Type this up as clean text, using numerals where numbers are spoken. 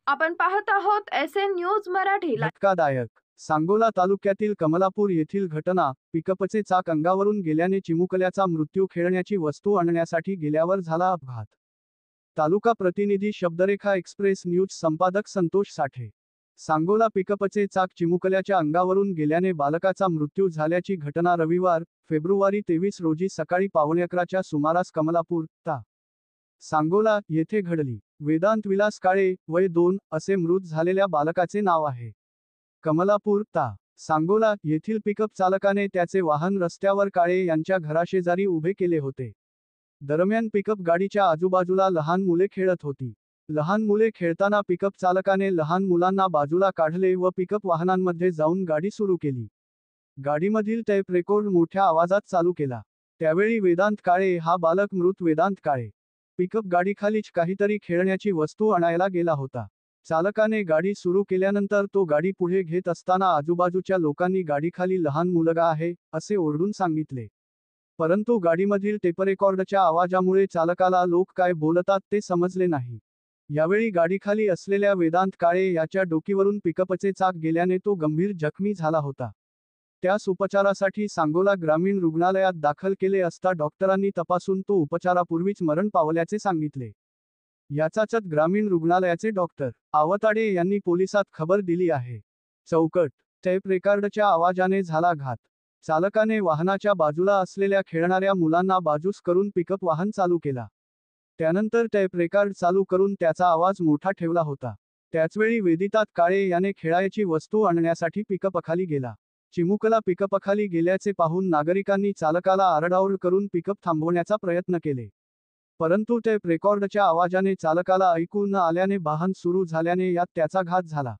आपण पाहत आहोत SN न्यूज मराठी. धक्कादायक. सांगोला तालुक्यातील कमलापूर येथील घटना. पिकअपचे चाक अंगावरून गेल्याने चिमुकल्याचा मृत्यू. खेळण्याची वस्तू आणण्यासाठी गेल्यावर झाला अपघात. तालुका प्रतिनिधी शब्दरेखा एक्सप्रेस न्यूज संपादक संतोष साठे. सांगोला पिकअपचे चाक चिमुकल्याच्या अंगावरून गेल्याने बालकाचा मृत्यू झाल्याची घटना रविवार, फेब्रुवारी 23 रोजी सकाळी 11:15च्या सुमारास कमलापूर, ता. सांगोला येथे घडली. वेदांत विलास काळे, वय 2, असे मृत झालेल्या बालकाचे नाव आहे. कमलापूर, ता. सांगोला येथील पिकअप चालकाने त्याचे वाहन रस्त्यावर काळे यांच्या घराशेजारी उभे केले होते. दरम्यान पिकअप गाडीच्या आजूबाजूला लहान मुले खेळत होती. लहान मुले खेळताना पिकअप चालकाने लहान मुलांना बाजूला काढले व पिकअप वाहनांमध्ये जाऊन गाडी सुरू केली. गाडीमधील टेप रेकॉर्ड मोठ्या आवाजात चालू केला. त्यावेळी वेदांत काळे हा बालक मृत वेदांत काळे पिकअप गाडीखालीच काहीतरी खेळण्याची वस्तू आणायला गेला होता. चालकाने गाडी सुरू केल्यानंतर तो गाडी पुढे घेत असताना आजूबाजूच्या लोकांनी गाडीखाली लहान मुलगा आहे, असे ओरडून सांगितले. परंतु गाडीमधील टेपरेकॉर्डच्या आवाजामुळे चालकाला लोक काय बोलतात ते समजले नाही. यावेळी गाडीखाली असलेल्या वेदांत काळे याच्या डोकीवरून पिकअपचे चाक गेल्याने तो गंभीर जखमी झाला होता. त्यास उपचारासाठी सांगोला ग्रामीण रुग्णालयात दाखल केले असता डॉक्टरांनी तपासून तो उपचारापूर्वीच मरण पावल्याचे सांगितले. याचाच ग्रामीण रुग्णालयाचे डॉक्टर आवताडे यांनी पोलिसात खबर दिली आहे. चौकट. टेप रेकॉर्डच्या आवाजाने झाला घात. चालकाने वाहनाच्या बाजूला असलेल्या खेळणाऱ्या मुलांना बाजूस करून पिकअप वाहन चालू केला. त्यानंतर टेप रेकॉर्ड चालू करून त्याचा आवाज मोठा ठेवला होता. त्याचवेळी वेदितात काळे याने खेळायची वस्तू आणण्यासाठी पिकअपखाली गेला. चिमुकला पिकअपखाली गेल्याचे पाहून नागरिकांनी चालकाला आरडाओरड करून पिकअप थांबवण्याचा प्रयत्न केले. परंतु टेप रेकॉर्डच्या आवाजाने चालकाला ऐकू न आल्याने वाहन सुरू झाल्याने यात त्याचा घात झाला.